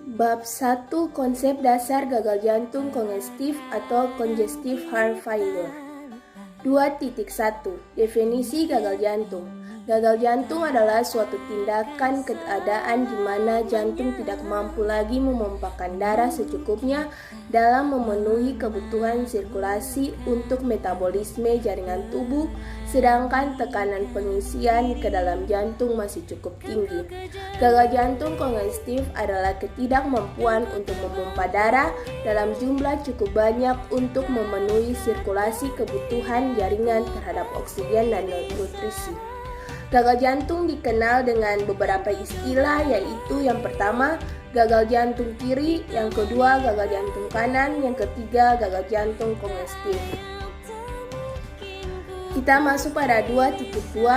Bab 1 Konsep dasar gagal jantung kongestif atau congestive heart failure. 2.1 Definisi gagal jantung. Gagal jantung adalah suatu tindakan keadaan di mana jantung tidak mampu lagi memompahkan darah secukupnya dalam memenuhi kebutuhan sirkulasi untuk metabolisme jaringan tubuh, sedangkan tekanan pengisian ke dalam jantung masih cukup tinggi. Gagal jantung kongestif adalah ketidakmampuan untuk memompa darah dalam jumlah cukup banyak untuk memenuhi sirkulasi kebutuhan jaringan terhadap oksigen dan nutrisi. Gagal jantung dikenal dengan beberapa istilah, yaitu yang pertama gagal jantung kiri, yang kedua gagal jantung kanan, yang ketiga gagal jantung kongestif. Kita masuk pada 2.2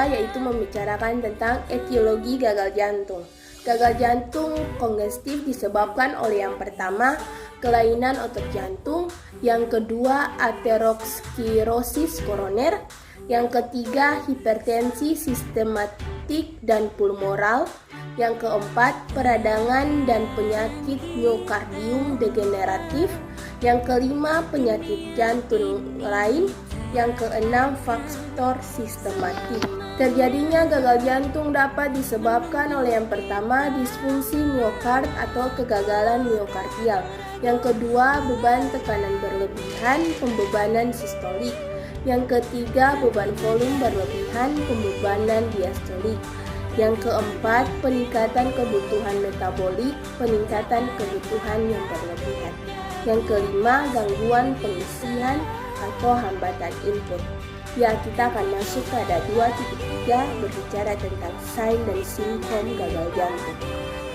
yaitu membicarakan tentang etiologi gagal jantung. Gagal jantung kongestif disebabkan oleh yang pertama kelainan otot jantung, yang kedua aterosklerosis koroner, yang ketiga hipertensi sistematik dan pulmoral, yang keempat peradangan dan penyakit miokardium degeneratif, yang kelima penyakit jantung lain, yang keenam faktor sistematik. Terjadinya gagal jantung dapat disebabkan oleh yang pertama disfungsi miokard atau kegagalan miokardial, yang kedua beban tekanan berlebihan, pembebanan sistolik, yang ketiga beban volume berlebihan, pembebanan diastolik, yang keempat peningkatan kebutuhan metabolik, peningkatan kebutuhan yang berlebihan, yang kelima gangguan pengisian atau hambatan input. Ya, kita akan masuk pada 2.3 berbicara tentang sign dan simptom gagal jantung.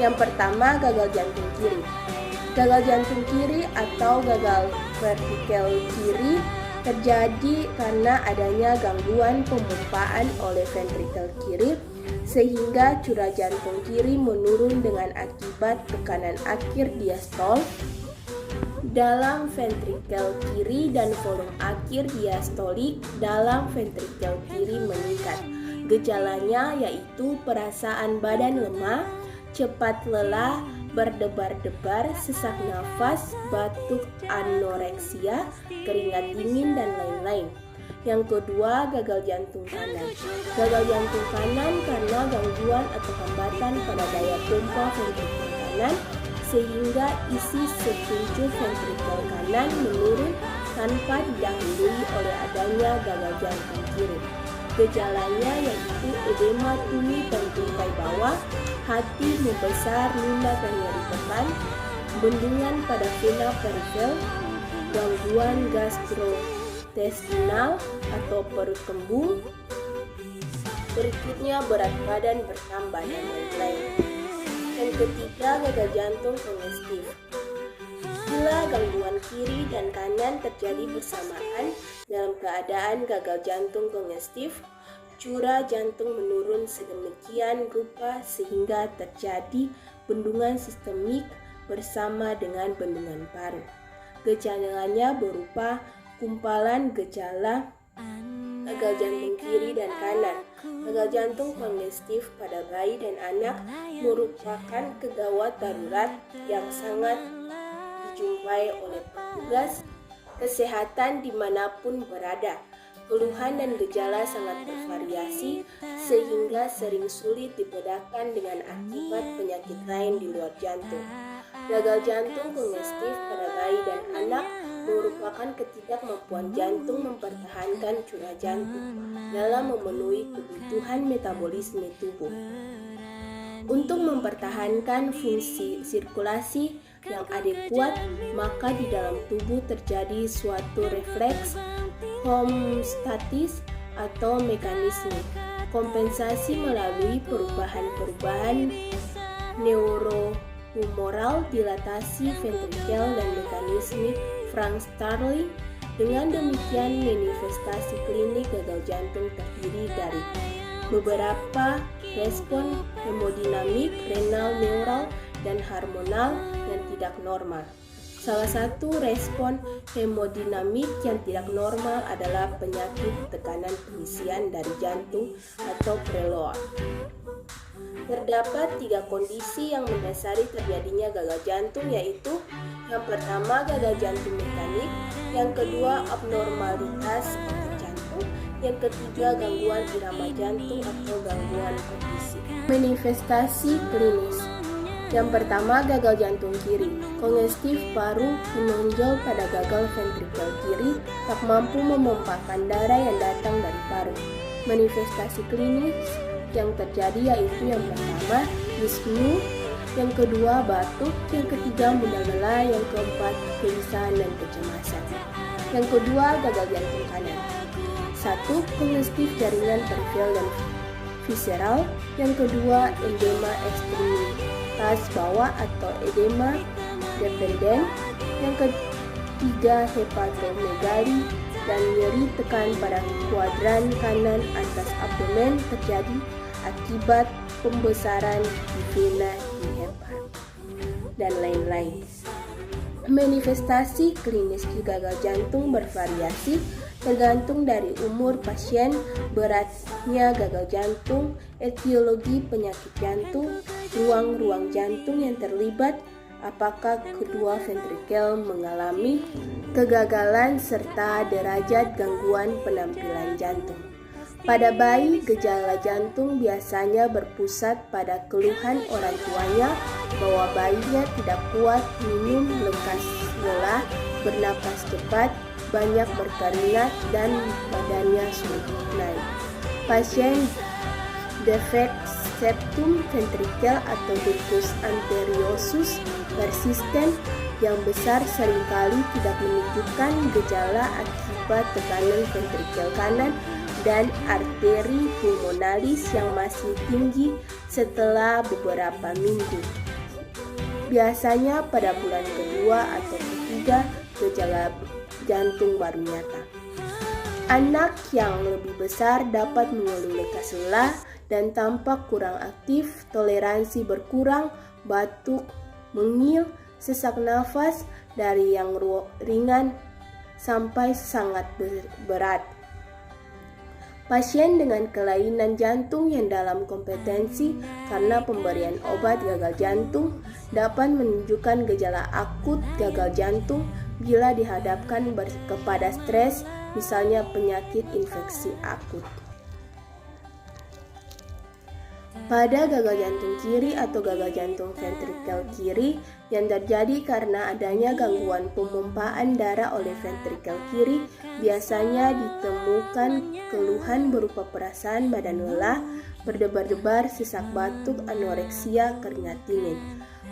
Yang pertama gagal jantung kiri. Gagal jantung kiri atau gagal vertikal kiri terjadi karena adanya gangguan pemompaan oleh ventrikel kiri sehingga curah jantung kiri menurun dengan akibat tekanan akhir diastol dalam ventrikel kiri dan volume akhir diastolik dalam ventrikel kiri meningkat. Gejalanya yaitu perasaan badan lemah, cepat lelah, berdebar-debar, sesak nafas, batuk, anoreksia, keringat dingin, dan lain-lain. Yang kedua, gagal jantung kanan. Gagal jantung kanan karena gangguan atau hambatan pada daya pompa ventrikel kanan sehingga isi sekuncup ventrikel kanan menurun tanpa didahului oleh adanya gagal jantung kiri. Gejalanya yaitu edema tumit dan tungkai bawah, hati membesar, lunak dan nyeri tekan, bendungan pada vena perifer, gangguan gastrointestinal atau perut kembung, berikutnya berat badan bertambah dan lain-lain. Yang ketiga, gagal jantung kongestif. Bila gangguan kiri dan kanan terjadi bersamaan dalam keadaan gagal jantung kongestif, curah jantung menurun sedemikian rupa sehingga terjadi bendungan sistemik bersama dengan bendungan paru. Gejalanya berupa kumpalan gejala gagal jantung kiri dan kanan. Gagal jantung kongestif pada bayi dan anak merupakan kegawat darurat yang sangat dijumpai oleh petugas kesehatan dimanapun berada. Keluhan dan gejala sangat bervariasi sehingga sering sulit dibedakan dengan akibat penyakit lain di luar jantung. Gagal jantung kongestif pada bayi dan anak merupakan ketidakmampuan jantung mempertahankan curah jantung dalam memenuhi kebutuhan metabolisme tubuh. Untuk mempertahankan fungsi sirkulasi yang adekuat, maka di dalam tubuh terjadi suatu refleks homeostatis atau mekanisme kompensasi melalui perubahan-perubahan neurohumoral, dilatasi ventrikel, dan mekanisme Frank-Starling. Dengan demikian, manifestasi klinik gagal jantung terdiri dari beberapa respon hemodinamik, renal, neural, dan hormonal yang tidak normal. Salah satu respon hemodinamik yang tidak normal adalah penyakit tekanan pengisian dari jantung atau preload. Terdapat 3 kondisi yang mendasari terjadinya gagal jantung, yaitu yang pertama gagal jantung mekanik, yang kedua abnormalitas otot jantung, yang ketiga gangguan irama jantung atau gangguan kondisi. Manifestasi klinis. Yang pertama gagal jantung kiri. Kongestif paru menonjol pada gagal ventrikel kiri, tak mampu memompakan darah yang datang dari paru. Manifestasi klinis yang terjadi yaitu yang pertama dyspnea, yang kedua batuk, yang ketiga mudah lelah, yang keempat kegelisahan dan kecemasan. Yang kedua gagal jantung kanan. 1. Kongestif jaringan periferial dan visceral, yang kedua edema ekstremitas bawah atau edema deferens, yang ketiga hepatomegali dan nyeri tekan pada kuadran kanan atas abdomen terjadi akibat pembesaran di vena di hepar dan lain-lain. Manifestasi klinis gagal jantung bervariasi tergantung dari umur pasien, beratnya gagal jantung, etiologi penyakit jantung, ruang-ruang jantung yang terlibat, apakah kedua ventrikel mengalami kegagalan, serta derajat gangguan penampilan jantung. Pada bayi, gejala jantung biasanya berpusat pada keluhan orang tuanya bahwa bayinya tidak kuat minum, lekas lelah, bernapas cepat, banyak berkeringat, dan badannya sulit naik. Pasien defek septum ventrikel atau ductus arteriosus persisten yang besar seringkali tidak menunjukkan gejala akibat tekanan ventrikel kanan dan arteri pulmonalis yang masih tinggi setelah beberapa minggu. Biasanya pada bulan kedua atau ketiga gejala jantung baru nyata. Anak yang lebih besar dapat mengeluh lekas lelah dan tampak kurang aktif, toleransi berkurang, batuk, mengil, sesak nafas dari yang ringan sampai sangat berat. Pasien dengan kelainan jantung yang dalam kompetensi karena pemberian obat gagal jantung dapat menunjukkan gejala akut gagal jantung bila dihadapkan kepada stres, misalnya penyakit infeksi akut. Pada gagal jantung kiri atau gagal jantung ventrikel kiri yang terjadi karena adanya gangguan pemompaan darah oleh ventrikel kiri, biasanya ditemukan keluhan berupa perasaan badan lelah, berdebar-debar, sesak batuk, anoreksia, keringat dingin.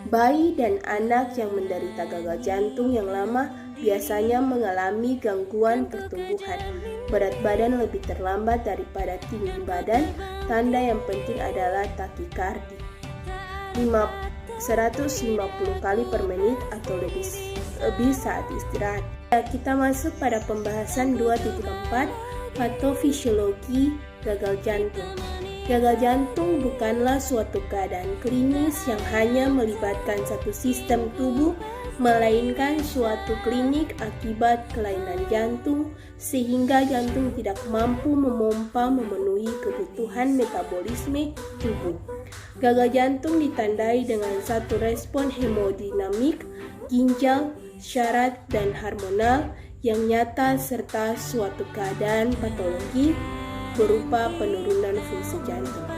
Bayi dan anak yang menderita gagal jantung yang lama biasanya mengalami gangguan pertumbuhan. Berat badan lebih terlambat daripada tinggi badan. Tanda yang penting adalah takikardi 150 kali per menit atau lebih saat istirahat. Kita masuk pada pembahasan 2.4 patofisiologi gagal jantung. Gagal jantung bukanlah suatu keadaan klinis yang hanya melibatkan satu sistem tubuh, melainkan suatu klinik akibat kelainan jantung sehingga jantung tidak mampu memompa memenuhi kebutuhan metabolisme tubuh. Gagal jantung ditandai dengan satu respon hemodinamik, ginjal, syarat, dan hormonal yang nyata serta suatu keadaan patologi berupa penurunan fungsi jantung.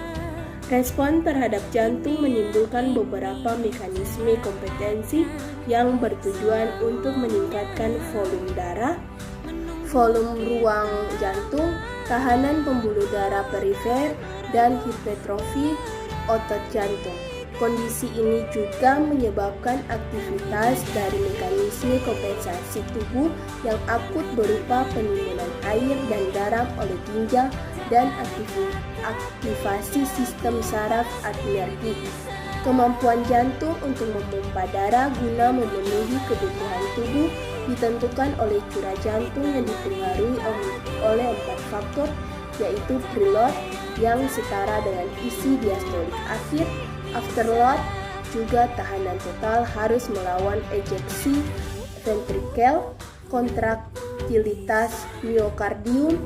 Respon terhadap jantung menimbulkan beberapa mekanisme kompetensi yang bertujuan untuk meningkatkan volume darah, volume ruang jantung, tahanan pembuluh darah perifer, dan hipertrofi otot jantung. Kondisi ini juga menyebabkan aktivitas dari mekanisme kompensasi tubuh yang akut berupa penimbunan air dan garam oleh ginjal dan aktivasi sistem saraf adrenergik. Kemampuan jantung untuk memompa darah guna memenuhi kebutuhan tubuh ditentukan oleh curah jantung yang dipengaruhi oleh 4 faktor, yaitu preload yang setara dengan isi diastolik akhir, afterload, juga tahanan total harus melawan ejeksi ventrikel, kontraktilitas miokardium,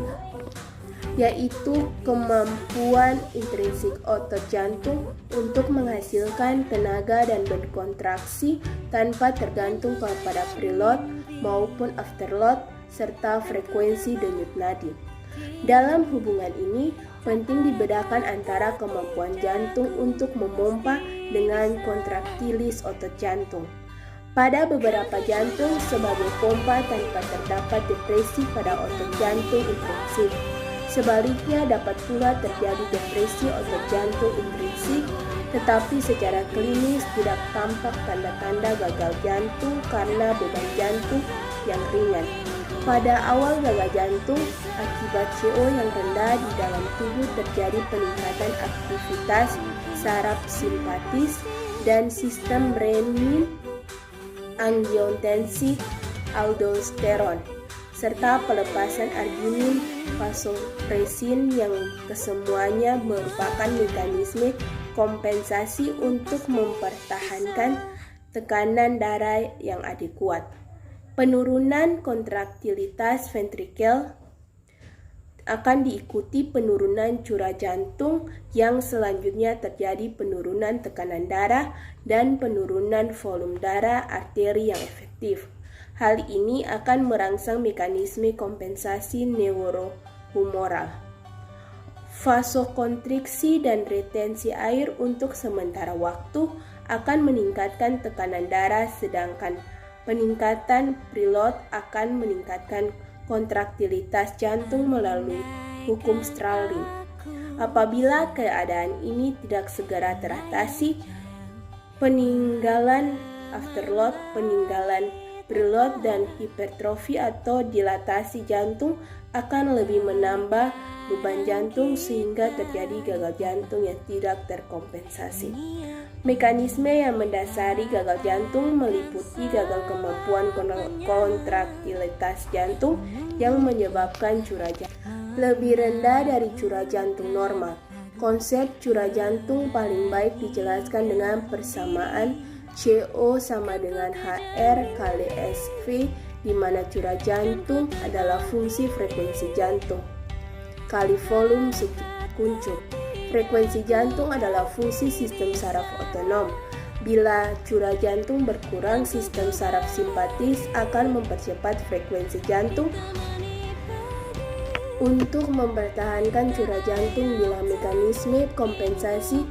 yaitu kemampuan intrinsik otot jantung untuk menghasilkan tenaga dan berkontraksi tanpa tergantung kepada preload maupun afterload serta frekuensi denyut nadi. Dalam hubungan ini, penting dibedakan antara kemampuan jantung untuk memompa dengan kontraktilis otot jantung. Pada beberapa jantung sebagai pompa tanpa terdapat depresi pada otot jantung intrinsik. Sebaliknya dapat pula terjadi depresi otot jantung intrinsik, tetapi secara klinis tidak tampak tanda-tanda gagal jantung karena beban jantung yang ringan. Pada awal gagal jantung, akibat CO yang rendah di dalam tubuh terjadi peningkatan aktivitas saraf simpatis dan sistem renin, angiotensin, aldosteron, serta pelepasan arginin, vasopresin yang kesemuanya merupakan mekanisme kompensasi untuk mempertahankan tekanan darah yang adekuat. Penurunan kontraktilitas ventrikel akan diikuti penurunan curah jantung yang selanjutnya terjadi penurunan tekanan darah dan penurunan volume darah arteri yang efektif. Hal ini akan merangsang mekanisme kompensasi neurohumoral, vasokonstriksi dan retensi air untuk sementara waktu akan meningkatkan tekanan darah, sedangkan peningkatan preload akan meningkatkan kontraktilitas jantung melalui hukum Starling. Apabila keadaan ini tidak segera teratasi, peninggalan afterload, peninggalan preload dan hipertrofi atau dilatasi jantung akan lebih menambah beban jantung sehingga terjadi gagal jantung yang tidak terkompensasi. Mekanisme yang mendasari gagal jantung meliputi gagal kemampuan kontraktilitas jantung yang menyebabkan curah jantung lebih rendah dari curah jantung normal. Konsep curah jantung paling baik dijelaskan dengan persamaan CO sama dengan HR kali SV, di mana curah jantung adalah fungsi frekuensi jantung kali volume kuncup. Frekuensi jantung adalah fungsi sistem saraf otonom. Bila curah jantung berkurang, sistem saraf simpatis akan mempercepat frekuensi jantung untuk mempertahankan curah jantung. Bila mekanisme kompensasi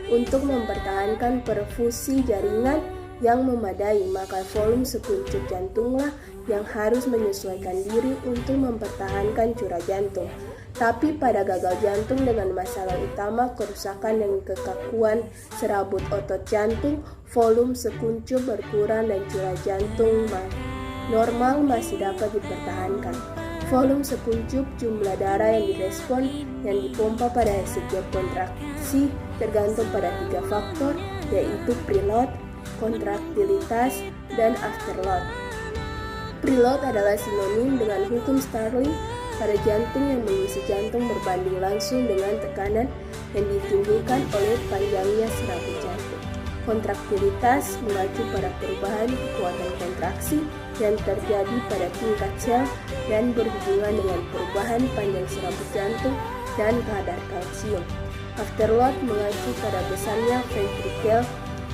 untuk mempertahankan perfusi jaringan yang memadai, maka volume sekuncup jantunglah yang harus menyesuaikan diri untuk mempertahankan curah jantung. Tapi pada gagal jantung dengan masalah utama kerusakan dan kekakuan serabut otot jantung, volume sekuncup berkurang dan curah jantung normal masih dapat dipertahankan. Volume sekuncup jumlah darah yang direspon yang dipompa pada setiap kontraksi tergantung pada 3 faktor, yaitu preload, kontraktilitas, dan afterload. Preload adalah sinonim dengan hukum Starling pada jantung yang mengisi jantung berbanding langsung dengan tekanan yang ditimbulkan oleh panjangnya serabut jantung. Kontraktilitas mengacu pada perubahan kekuatan kontraksi yang terjadi pada tingkat sel dan berhubungan dengan perubahan panjang serabut jantung dan kadar kalsium. Afterload mengacu pada besarnya ventrikel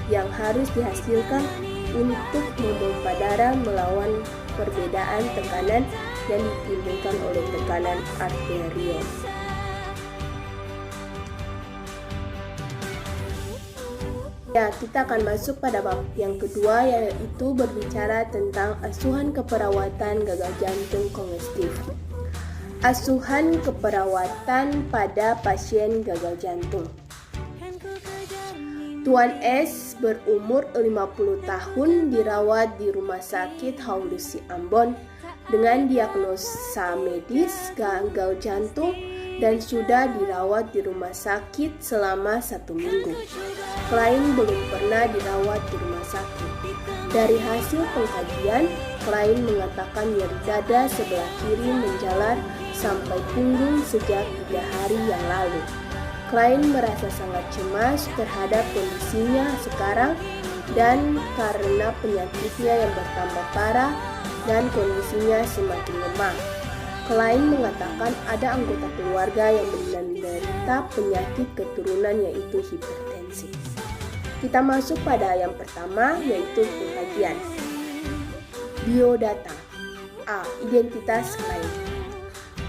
yang harus dihasilkan untuk memompa darah melawan perbedaan tekanan yang ditimbulkan oleh tekanan arterial. Ya, kita akan masuk pada bab yang kedua, yaitu berbicara tentang asuhan keperawatan gagal jantung kongestif. Asuhan keperawatan pada pasien gagal jantung. Tuan S berumur 50 tahun dirawat di Rumah Sakit Haulusi Ambon dengan diagnosa medis gagal jantung dan sudah dirawat di rumah sakit selama 1 minggu. Klien belum pernah dirawat di rumah sakit. Dari hasil pengkajian, klien mengatakan nyeri dada sebelah kiri menjalar sampai punggung sejak 3 hari yang lalu. Klien merasa sangat cemas terhadap kondisinya sekarang dan karena penyakitnya yang bertambah parah dan kondisinya semakin lemah. Klein mengatakan ada anggota keluarga yang menderita penyakit keturunan yaitu hipertensi. Kita masuk pada yang pertama yaitu pengkajian. Biodata. A. Identitas Klein.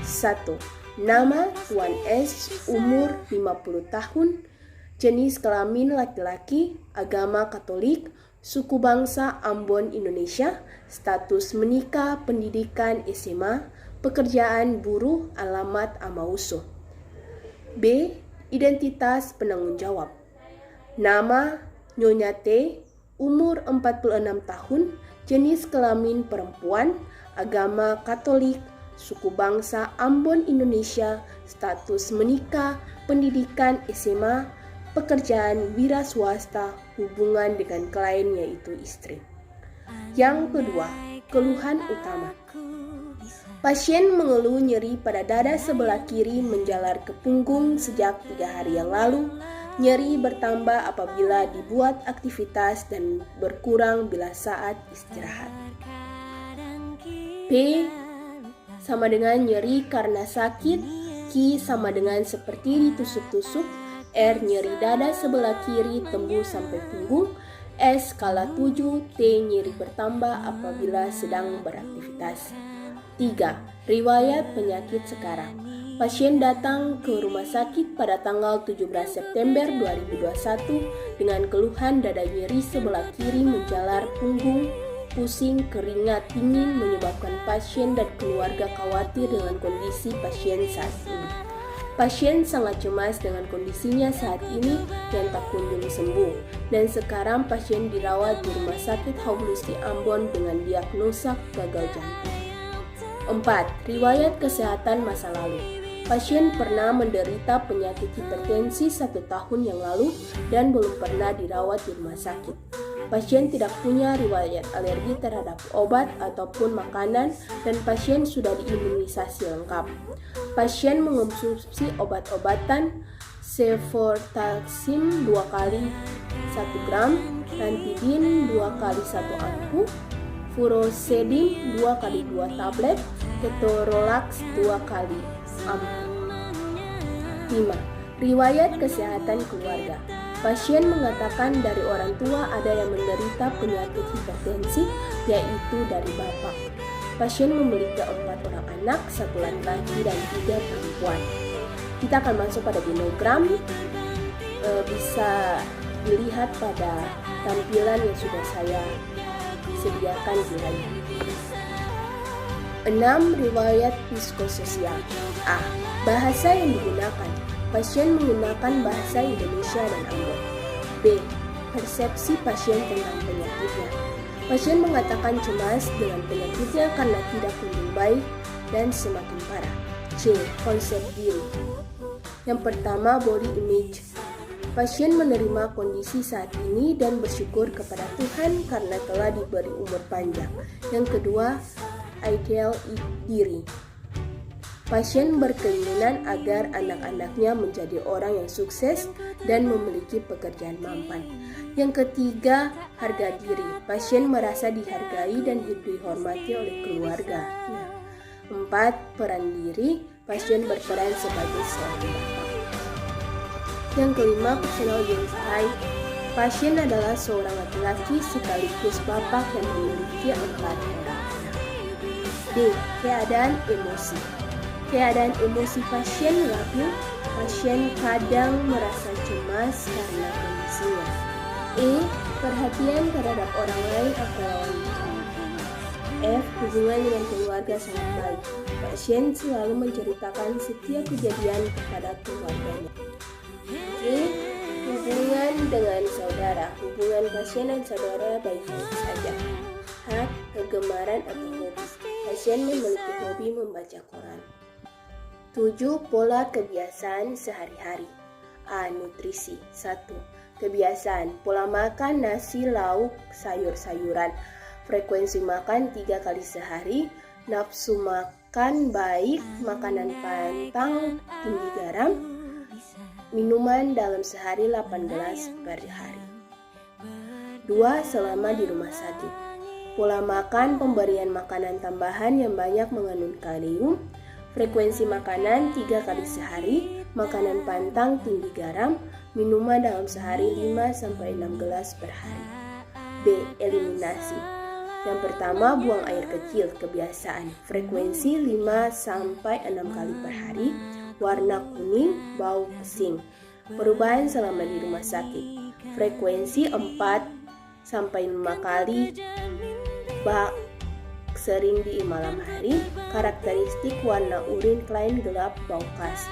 1. Nama Tuan S, umur 50 tahun, jenis kelamin laki-laki, agama Katolik, suku bangsa Ambon Indonesia, status menikah, pendidikan SMA, pekerjaan buruh, alamat Amausu. B. Identitas penanggung jawab. Nama Nyonya T, umur 46 tahun, jenis kelamin perempuan, agama Katolik, suku bangsa Ambon Indonesia, status menikah, pendidikan SMA, pekerjaan wira swasta, hubungan dengan klien yaitu istri. Yang kedua, keluhan utama. Pasien mengeluh nyeri pada dada sebelah kiri menjalar ke punggung sejak 3 hari yang lalu. Nyeri bertambah apabila dibuat aktivitas dan berkurang bila saat istirahat. P sama dengan nyeri karena sakit, Q sama dengan seperti ditusuk-tusuk, R nyeri dada sebelah kiri tembus sampai punggung, S skala 7, T nyeri bertambah apabila sedang beraktivitas. 3. Riwayat penyakit sekarang. Pasien datang ke rumah sakit pada tanggal 17 September 2021 dengan keluhan dada nyeri sebelah kiri menjalar punggung, pusing, keringat dingin menyebabkan pasien dan keluarga khawatir dengan kondisi pasien saat ini. Pasien sangat cemas dengan kondisinya saat ini yang tak kunjung sembuh, dan sekarang pasien dirawat di Rumah Sakit Haulusi Ambon dengan diagnosa gagal jantung. 4. Riwayat kesehatan masa lalu. Pasien pernah menderita penyakit hipertensi 1 tahun yang lalu dan belum pernah dirawat di rumah sakit. Pasien tidak punya riwayat alergi terhadap obat ataupun makanan dan pasien sudah diimunisasi lengkap. Pasien mengonsumsi obat-obatan cefotaxime 2 kali 1 gram, ranitidin 2 kali 1 ampuh, furosemide 2 kali 2 tablet, ketorolax 2 kali ampuh. 5. Riwayat kesehatan keluarga. Pasien mengatakan dari orang tua ada yang menderita penyakit hipertensi, yaitu dari bapak. Pasien memiliki 4 orang anak, 1 laki-laki dan 3 perempuan. Kita akan masuk pada genogram, bisa dilihat pada tampilan yang sudah saya sediakan di layar. 6. Riwayat psikososial. A. Bahasa yang digunakan. Pasien menggunakan bahasa Indonesia dan Ambon. B. Persepsi pasien tentang penyakitnya. Pasien mengatakan cemas dengan penyakitnya karena tidak kunjung baik dan semakin parah. C. Konsep diri. Yang pertama, body image. Pasien menerima kondisi saat ini dan bersyukur kepada Tuhan karena telah diberi umur panjang. Yang kedua, ideal diri. Pasien berkeinginan agar anak-anaknya menjadi orang yang sukses dan memiliki pekerjaan mampan. Yang ketiga, harga diri. Pasien merasa dihargai dan dihormati oleh keluarganya. 4. Peran diri. Pasien berperan sebagai seorang bapak. Yang kelima, personal identity. Pasien adalah seorang laki-laki sekaligus bapak yang memiliki 4 orang anak. D. Keadaan emosi. Keadaan emosi pasien labil. Pasien kadang merasa cemas karena kondisinya. E. Perhatian terhadap orang lain atau lawan bicara. F. Hubungan dengan keluarga sangat baik. Pasien selalu menceritakan setiap kejadian kepada keluarganya. G. Hubungan dengan saudara. Hubungan pasien dan saudara baik-baik saja. H. Kegemaran atau hobi. Pasien memiliki hobi membaca koran. 7. Pola kebiasaan sehari-hari. A. Nutrisi. 1. Kebiasaan. Pola makan nasi, lauk, sayur-sayuran. Frekuensi makan 3 kali sehari. Nafsu makan baik. Makanan pantang, tinggi garam. Minuman dalam sehari 8 gelas per hari. 2. Selama di rumah sakit. Pola makan, pemberian makanan tambahan yang banyak mengandung kalium. Frekuensi makanan 3 kali sehari, makanan pantang tinggi garam, minuman dalam sehari 5-6 gelas per hari. B. Eliminasi. Yang pertama, buang air kecil, kebiasaan. Frekuensi 5-6 kali per hari, warna kuning, bau pesing. Perubahan selama di rumah sakit. Frekuensi 4-5 kali, sering di malam hari. Karakteristik warna urin klien gelap, bau khas.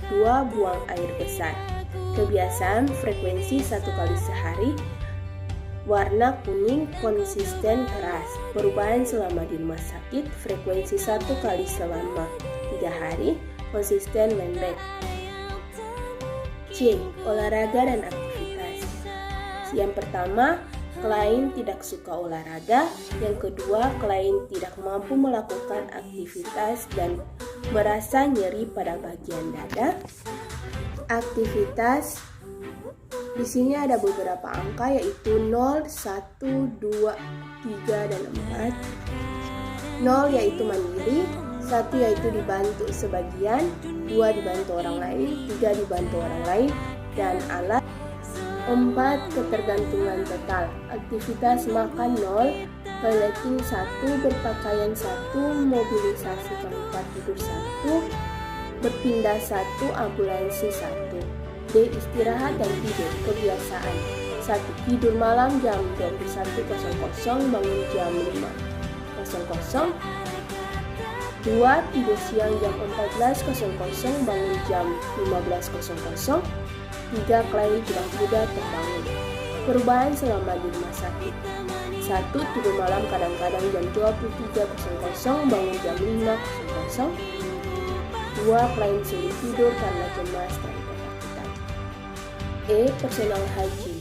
2. Buang air besar. Kebiasaan frekuensi 1 kali sehari, warna kuning, konsisten keras. Perubahan selama di rumah sakit, frekuensi 1 kali selama 3 hari, konsisten lembek. C. Olahraga dan aktivitas. Yang pertama, klien tidak suka olahraga. Yang kedua, klien tidak mampu melakukan aktivitas dan merasa nyeri pada bagian dada. Aktivitas di sini ada beberapa angka, yaitu 0, 1, 2, 3, dan 4. 0 yaitu mandiri, 1 yaitu dibantu sebagian, 2 dibantu orang lain, 3 dibantu orang lain, dan alat. 4. Ketergantungan total. Aktivitas makan 0, toileting 1, berpakaian 1, mobilisasi tempat tidur 1, berpindah 1, ambulansi 1. D. Istirahat dan tidur. Kebiasaan. 1. Tidur malam jam 21.00, bangun jam 5.00. 2. Tidur siang jam 14.00, bangun jam 15.00. 3. Klien tidak mudah terbangun. Perubahan selama di rumah sakit. 1. Tidur malam kadang-kadang jam 23.00, bangun jam 5.00. 2. Klien sulit tidur karena cemas dan ketakutan. E. Personal hygiene.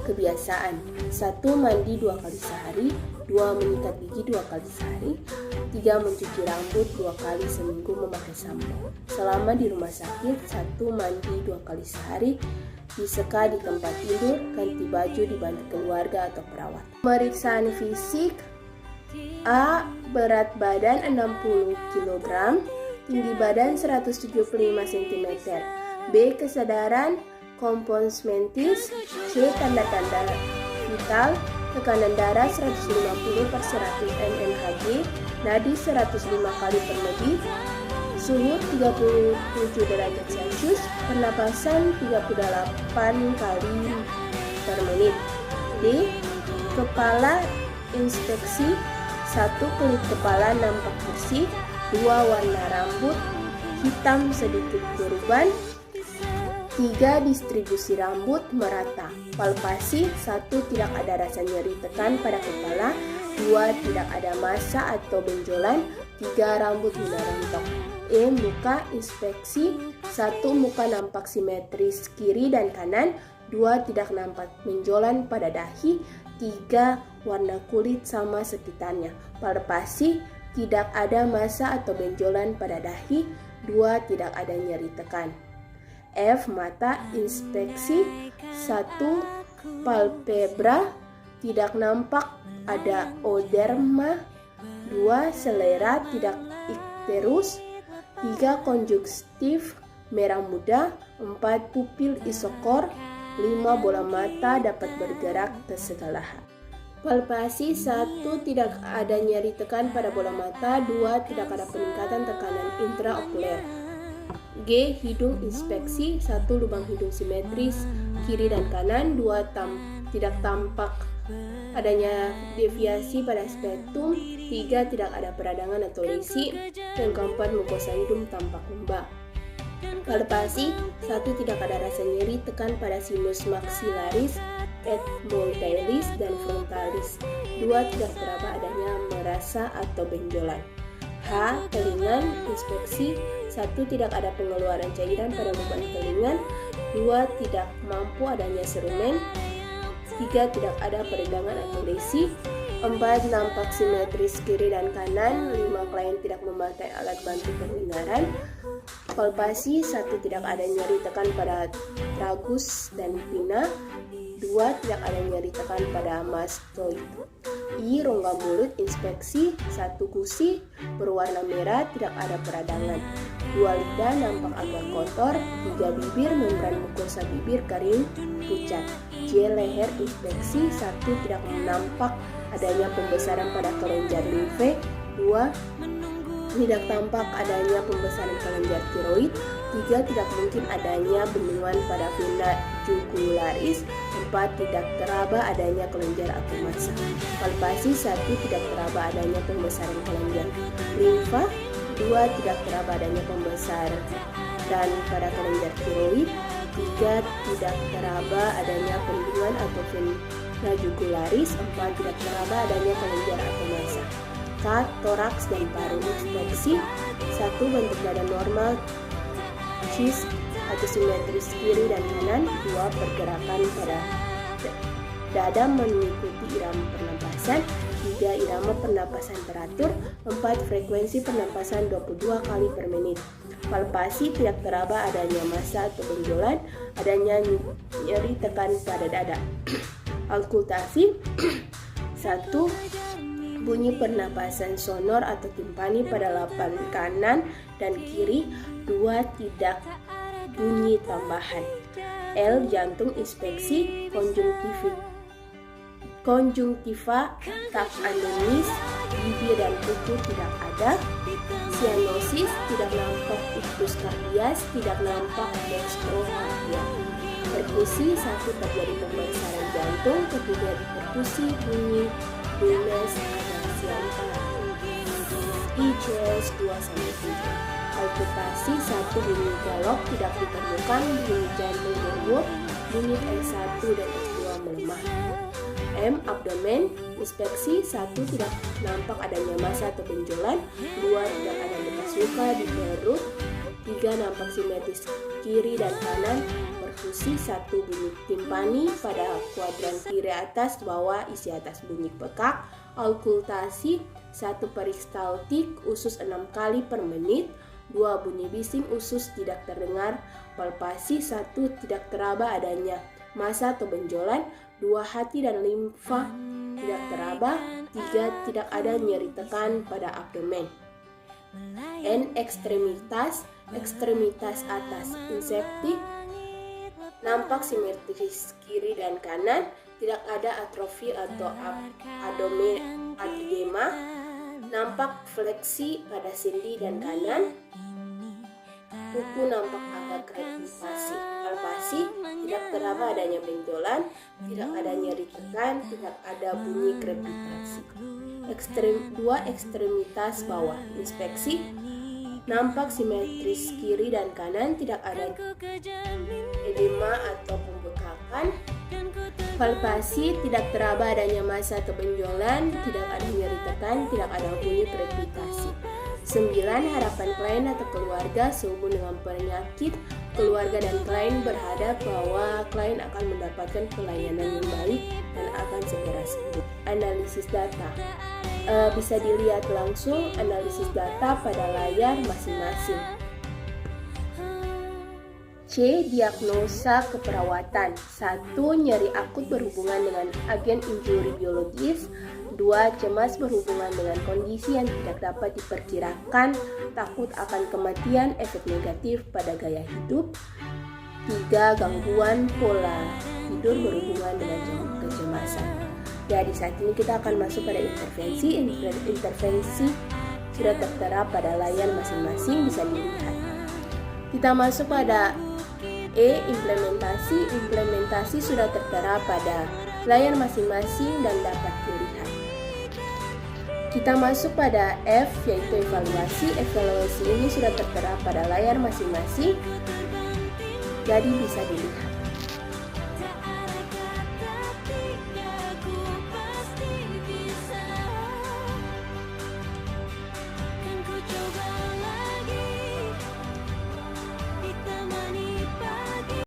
Kebiasaan. 1. Mandi 2 kali sehari. 2. Menyikat gigi 2 kali sehari. 3. Mencuci rambut 2 kali seminggu memakai sampo. Selama di rumah sakit, 1. Mandi 2 kali sehari, diseka di tempat tidur, ganti baju dibantu keluarga atau perawat. Pemeriksaan fisik. A. Berat badan 60 kg, tinggi badan 175 cm. B. Kesadaran kompons mentis. C. Tanda-tanda vital. Tekanan darah 150/100 mmHg, nadi 105 kali per menit, suhu 37 derajat Celcius, pernapasan 38 kali per menit. D. Kepala inspeksi. 1. Kulit kepala nampak bersih. 2. Warna rambut hitam sedikit beruban. 3. Distribusi rambut merata. Palpasi. 1. Tidak ada rasa nyeri tekan pada kepala. 2. Tidak ada massa atau benjolan. 3. Rambut mudah rontok. E. Muka inspeksi. 1. Muka nampak simetris kiri dan kanan. 2. Tidak nampak benjolan pada dahi. 3. Warna kulit sama sekitarnya. Palpasi. Tidak ada massa atau benjolan pada dahi. 2. Tidak ada nyeri tekan. F. Mata inspeksi. 1. Palpebra. Tidak nampak ada oderma. 2. Selera tidak ikterus. 3. Konjuktif merah muda. 4. Pupil isokor. 5. Bola mata dapat bergerak ke segala hal. Palpasi. 1. Tidak ada nyeri tekan pada bola mata. 2. Tidak ada peningkatan tekanan intraokuler. G. Hidung inspeksi. 1. Lubang hidung simetris kiri dan kanan. 2. Tidak tampak adanya deviasi pada spektrum. 3. Tidak ada peradangan atau lesi. Dan keempat, mukosa hidung tampak lembab. Palpasi. 1. Tidak ada rasa nyeri tekan pada sinus maxillaris, ethmoidalis, dan frontalis. 2. Tidak teraba adanya merasa atau benjolan. H. Telingan inspeksi. 1. Tidak ada pengeluaran cairan pada beban telingan. 2. Tidak mampu adanya serumen. 3. Tidak ada peregangan atau lesi. 4. Nampak simetris kiri dan kanan. 5. Klien tidak memakai alat bantu pendengaran. Palpasi. 1. Tidak ada nyeri tekan pada tragus dan pinna. 2. Tidak ada nyeri tekan pada mastoid. I. Rongga mulut inspeksi. 1. Gusi berwarna merah, tidak ada peradangan. 2. Lidah nampak agak kotor. 3. Bibir, membran mukosa bibir kering pucat. J. Leher inspeksi. 1. Tidak nampak adanya pembesaran pada kelenjar limfe. 2. Tidak tampak adanya pembesaran kelenjar tiroid. 3. Tidak mungkin adanya bendungan pada vena jugularis. 4. Tidak teraba adanya kelenjar atau massa. Palpasi. 1. Tidak teraba adanya pembesaran kelenjar limfa. 2. Tidak teraba adanya pembesaran pada kelenjar tiroid. 3. Tidak teraba adanya bendungan atau vena jugularis. 4. Tidak teraba adanya kelenjar atau massa. K. Toraks dan paru inspeksi. 1. Bentuk badan normal, chest atau simetris kiri dan kanan. 2. Pergerakan pada dada mengikuti irama pernapasan. 3. Irama pernapasan teratur. 4. Frekuensi pernapasan 22 kali per menit. Palpasi. Tidak teraba adanya massa atau benjolan, adanya nyeri tekan pada dada. Auskultasi. 1. Bunyi pernapasan sonor atau timpani pada lapan kanan dan kiri. 2. Tidak bunyi tambahan. L. Jantung inspeksi. Konjungtiva tak anemis, bibir dan kuku tidak ada. Sianosis. Tidak nampak iktus kardias, tidak nampak dextrokardia. Perkusi. 1. Terjadi pembesaran jantung. 3. Perkusi bunyi Bulnes ada ICS 2-7. Auskultasi. 1. Bunyi galop tidak ditemukan, bunyi jantung berdenyut, bunyi S1 dan S2 melemah. M. Abdomen inspeksi. 1. Tidak nampak adanya massa atau benjolan. 2. Tidak ada bekas luka di perut. 3. Nampak simetris kiri dan kanan. Perkusi. 1. Bunyi timpani pada kuadran kiri atas bawah, isi atas bunyi pekak. Auskultasi. 1. Peristaltik usus 6 kali per menit. 2. Bunyi bising usus tidak terdengar. Palpasi. 1. Tidak teraba adanya massa atau benjolan. 2. Hati dan limfa tidak teraba. 3. Tidak ada nyeri tekan pada abdomen. N. Ekstremitas atas inseptik, nampak simetris kiri dan kanan, tidak ada atrofi atau adema, nampak fleksi pada sendi dan kanan, kuku nampak agak krepitasi. Palpasi. Tidak teraba adanya benjolan, tidak ada nyeri tekan, tidak ada bunyi krepitasi. 2. Ekstremitas bawah inspeksi, nampak simetris kiri dan kanan, tidak ada edema atau pembekakan. Palpasi. Tidak teraba adanya massa atau benjolan, tidak ada nyeri tekan, tidak ada bunyi krepitasi. 9. Harapan klien atau keluarga sehubung dengan penyakit. Keluarga dan klien berharap bahwa klien akan mendapatkan pelayanan yang baik dan akan segera sembuh. Analisis data. Bisa dilihat langsung analisis data pada layar masing-masing. C. Diagnosa keperawatan. 1. Nyeri akut berhubungan dengan agen injuri biologis. 2. Cemas berhubungan dengan kondisi yang tidak dapat diperkirakan, takut akan kematian, efek negatif pada gaya hidup. 3. Gangguan pola tidur berhubungan dengan kecemasan. Jadi saat ini kita akan masuk pada intervensi. Intervensi sudah tertera pada layar masing-masing, bisa dilihat. Kita masuk pada E. Implementasi sudah tertera pada layar masing-masing dan dapat dilihat. Kita masuk pada F, yaitu evaluasi. Evaluasi ini sudah tertera pada layar masing-masing, jadi bisa dilihat.